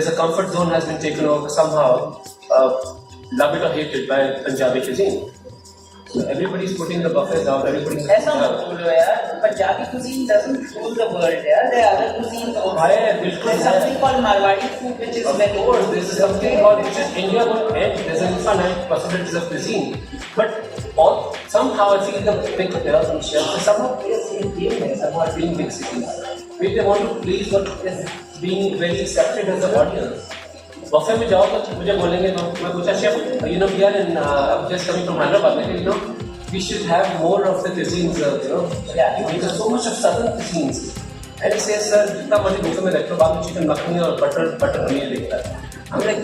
there's a comfort zone has been taken over somehow, love it or hate it, by Punjabi cuisine. So everybody's putting the buffets out, everybody's... ऐसा मत बोलो यार, Punjabi cuisine doesn't rule the world यार, there are other cuisines also. There's something called Marwadi food which is very... Of course, there's something called, which is India won't end, there's an infinite possibilities of cuisine. But somehow I feel the big players and chefs somehow play the same game here, somehow being big cities. Maybe they want to please what is being very accepted as the audience. Buffet में जाओ तो मुझे बोलेंगे तो मैं पूछा chef, you know, we are in just coming from Hyderabad, you know, we should have more of the cuisines, you know, because so much of southern cuisines. And he says, sir, जितना मर्जी buffet में रख लो, बाद में chicken makhani और butter paneer देखता है. I'm like,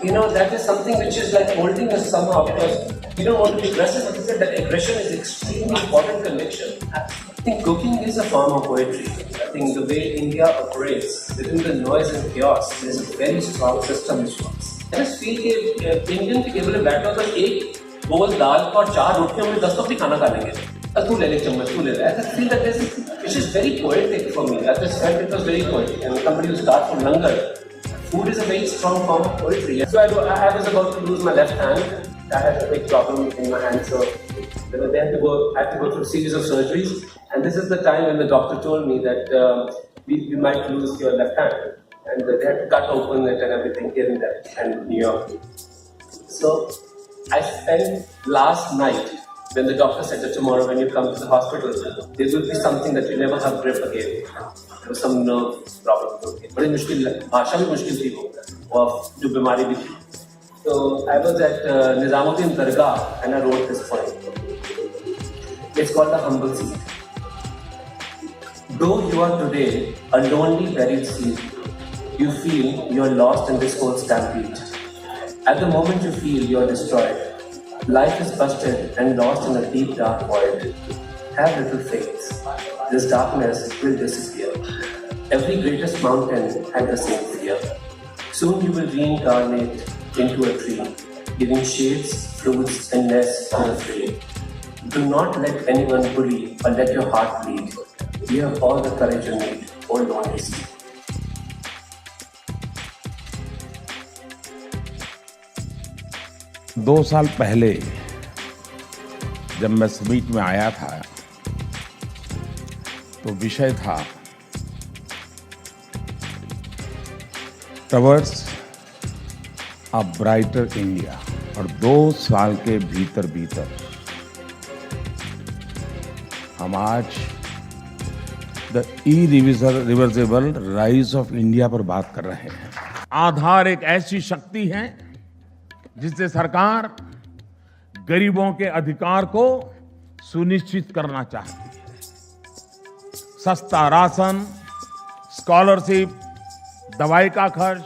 you know, that is something which is like holding us somehow because you don't want to be aggressive, but that aggression is extremely important conviction. I think cooking is a form of poetry. I think the way India operates within the noise and chaos, there is a very strong system which works. I just feel कि Indian के केवल बैठो तो एक बोल दाल और 4 रोटियों में 10 तो भी खाना खा लेंगे. तू ले ले चम्मच, तू ले ले. I just feel that this is, which is very poetic for me. I just felt it was very poetic. And somebody who starts from langar, food is a very strong form of poetry. So I was about to lose my left hand. I had a big problem in my hand, so I had to go through a series of surgeries. And this is the time when the doctor told me that we might lose your left hand. And they had to cut open it and everything here and there and New York. So I spent last night when the doctor said that tomorrow when you come to the hospital, there will be something that you never have grip again. There was some nerve problem. बड़ी मुश्किल भाषा भी मुश्किल थी वो और जो बीमारी भी थी. So I was at Nizamuddin Dargah and I wrote this poem. It's called The Humble Seed. Though you are today a lonely buried seed, you feel you are lost in this whole stampede. At the moment you feel you are destroyed, life is busted and lost in a deep dark void. Have little faith. This darkness will disappear. Every greatest mountain had the same fear. Soon you will reincarnate into a tree, giving shades, fruits, and nests unafraid. Do not let anyone bully or let your heart bleed. You have all the courage you need. Hold on, easy. दो साल पहले जब मैं summit में आया था तो विषय था टवर्ड्स अ ब्राइटर इंडिया और 2 साल के भीतर हम आज the irreversible rise of India पर बात कर रहे हैं. आधार एक ऐसी शक्ति है जिससे सरकार गरीबों के अधिकार को सुनिश्चित करना चाहती है. सस्ता राशन, स्कॉलरशिप, दवाई का खर्च,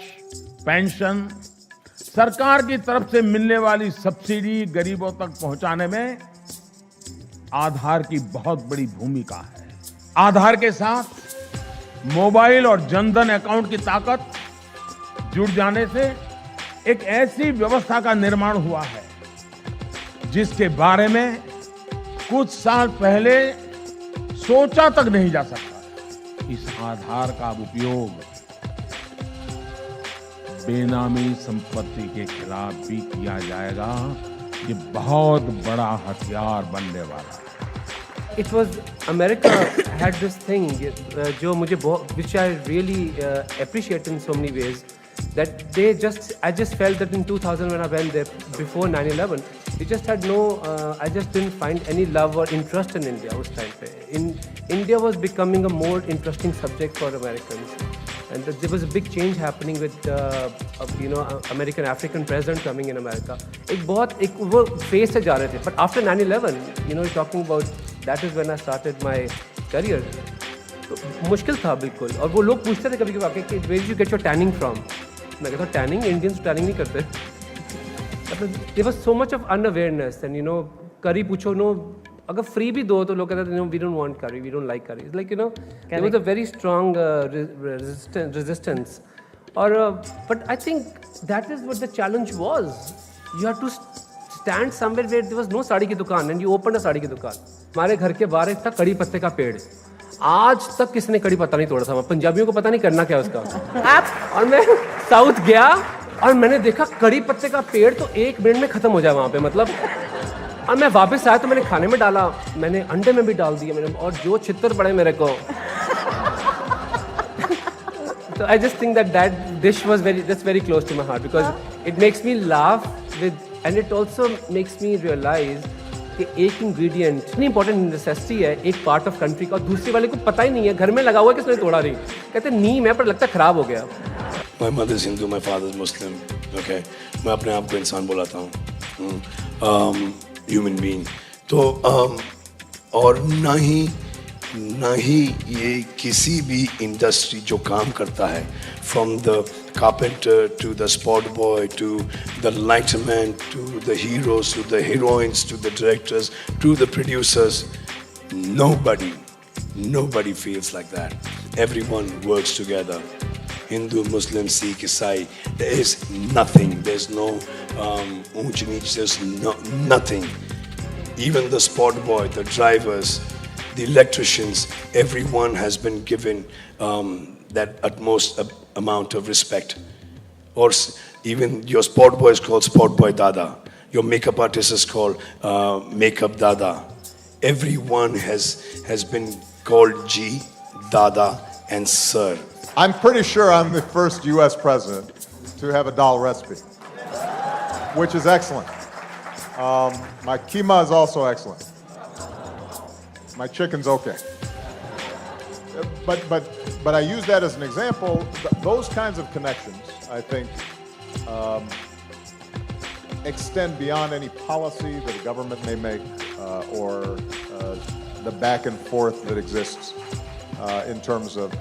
पेंशन, सरकार की तरफ से मिलने वाली सब्सिडी गरीबों तक पहुंचाने में आधार की बहुत बड़ी भूमिका है. आधार के साथ मोबाइल और जनधन अकाउंट की ताकत जुड़ जाने से एक ऐसी व्यवस्था का निर्माण हुआ है जिसके बारे में कुछ साल पहले सोचा तक नहीं जा सकता. इस आधार का उपयोग बेनामी संपत्ति के खिलाफ भी किया जाएगा. ये बहुत बड़ा हथियार बनने वाला है. It was America had this thing जो मुझे which I really appreciate in so many ways, that I just felt that in 2000 when I went there before 9/11, we just had I just didn't find any love or interest in India उस time पे. India was becoming a more interesting subject for Americans, and there was a big change happening with American African president coming in America. एक वो phase से जा रहे थे. But after 9/11, talking about that is when I started my career. तो मुश्किल था बिल्कुल. और वो लोग पूछते थे कभी कभी कि where did you get your tanning from? मैं कहता टैनिंग, इंडियंस टैनिंग नहीं करते. There was so much of unawareness and करी पूछो अगर फ्री भी दो तो लोग कहते थे we don't want curry, we don't like curry. It's like there was a very strong resistance. और but I think that is what the challenge was. You have to stand somewhere where there was no sari की दुकान and you open a sari की दुकान. हमारे घर के बाहर एक था कड़ी पत्ते का पेड़. आज तक किसने कड़ी पत्ता नहीं तोड़ा था, पंजाबियों को पता नहीं करना क्या उसका। और मैं साउथ गया और मैंने देखा कड़ी पत्ते का पेड़ तो 1 मिनट में खत्म हो जाए वहां पे, मतलब। और मैं वापस आया तो मैंने खाने में डाला, मैंने अंडे में भी डाल दिया मैंने, और जो छितर पड़े मेरे को। So I just think that dish was that's very close to my heart because it makes me laugh and it also makes me realize कि एक ingredient इतनी important necessity है एक part of country का, और दूसरे वाले को पता ही नहीं है, घर में लगा हुआ है किसने तोड़ा नहीं, कहते नीम है पर लगता खराब हो गया। My mother is Hindu, my father is Muslim. Okay, मैं अपने आप को इंसान बुलाता हूँ, human being. तो और ना ही ये किसी भी इंडस्ट्री जो काम करता है, from the carpenter to the spot boy to the lighterman to the heroes to the heroines to the directors to the producers, nobody feels like that. Everyone works together. Hindu, Muslim, Sikh, Isai, there is nothing, there's no unch neech, there's nothing. Even the spot boy, the drivers, the electricians, everyone has been given that utmost amount of respect. Or even your sport boy is called Sport Boy Dada. Your makeup artist is called Makeup Dada. Everyone has been called Ji, Dada, and Sir. I'm pretty sure I'm the first U.S. president to have a dal recipe, which is excellent. My keema is also excellent. My chicken's okay. But I use that as an example. Those kinds of connections, I think, extend beyond any policy that a government may make or the back and forth that exists in terms of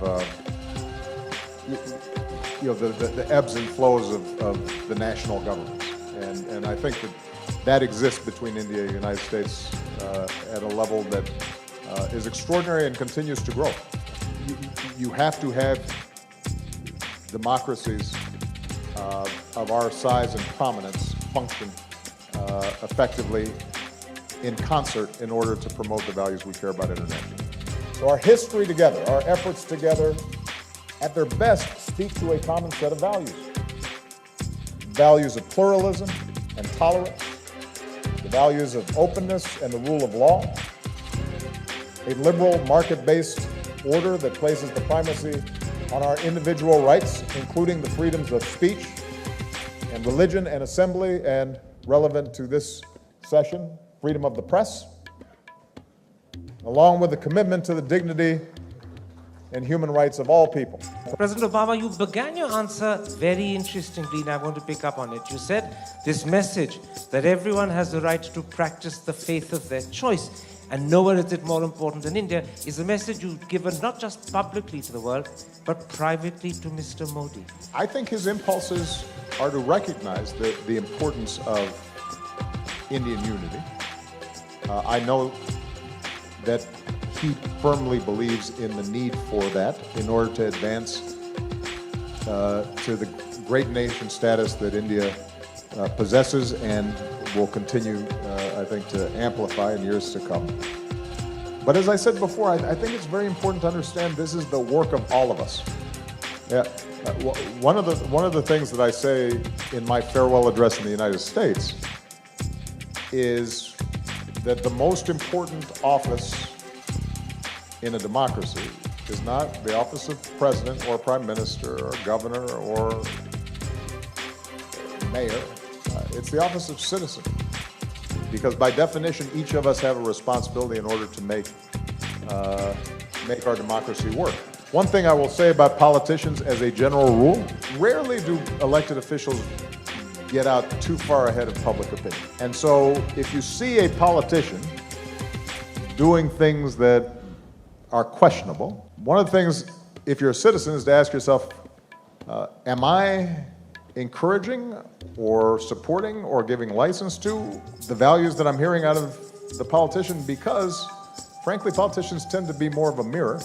the ebbs and flows of the national governments. And I think that exists between India and the United States at a level that is extraordinary and continues to grow. You have to have democracies of our size and prominence function effectively in concert in order to promote the values we care about internationally. So our history together, our efforts together, at their best, speak to a common set of values. Values of pluralism and tolerance, the values of openness and the rule of law, a liberal market-based order that places the primacy on our individual rights, including the freedoms of speech and religion and assembly, and relevant to this session, freedom of the press, along with the commitment to the dignity and human rights of all people. President Obama, you began your answer very interestingly, and I want to pick up on it. You said this message that everyone has the right to practice the faith of their choice, and nowhere is it more important than India, is a message you've given not just publicly to the world, but privately to Mr. Modi. I think his impulses are to recognize the importance of Indian unity. I know that he firmly believes in the need for that in order to advance to the great nation status that India possesses and will continue, I think, to amplify in years to come. But as I said before, I think it's very important to understand this is the work of all of us. Yeah, one of the things that I say in my farewell address in the United States is that the most important office in a democracy is not the office of president or prime minister or governor or mayor. It's the office of citizen. Because by definition, each of us have a responsibility in order to make our democracy work. One thing I will say about politicians as a general rule, rarely do elected officials get out too far ahead of public opinion. And so if you see a politician doing things that are questionable, one of the things, if you're a citizen, is to ask yourself, am I encouraging or supporting or giving license to the values that I'm hearing out of the politician? Because, frankly, politicians tend to be more of a mirror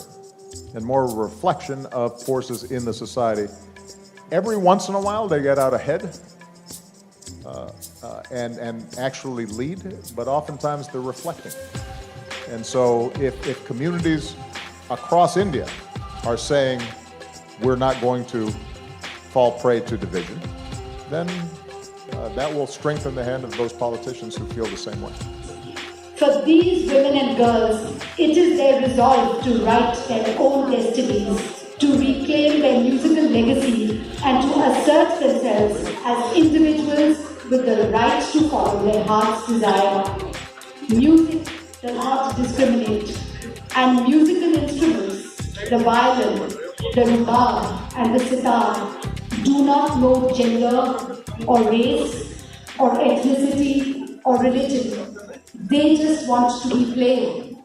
and more of a reflection of forces in the society. Every once in a while, they get out ahead and actually lead, but oftentimes they're reflecting. And so if communities across India are saying we're not going to fall prey to division, then that will strengthen the hand of those politicians who feel the same way. For these women and girls, it is their resolve to write their own destinies, to reclaim their musical legacy, and to assert themselves as individuals with the right to follow their heart's desire. Music does not discriminate, and musical instruments, the violin, the rubab, and the sitar, do not know gender or race or ethnicity or religion. They just want to be played.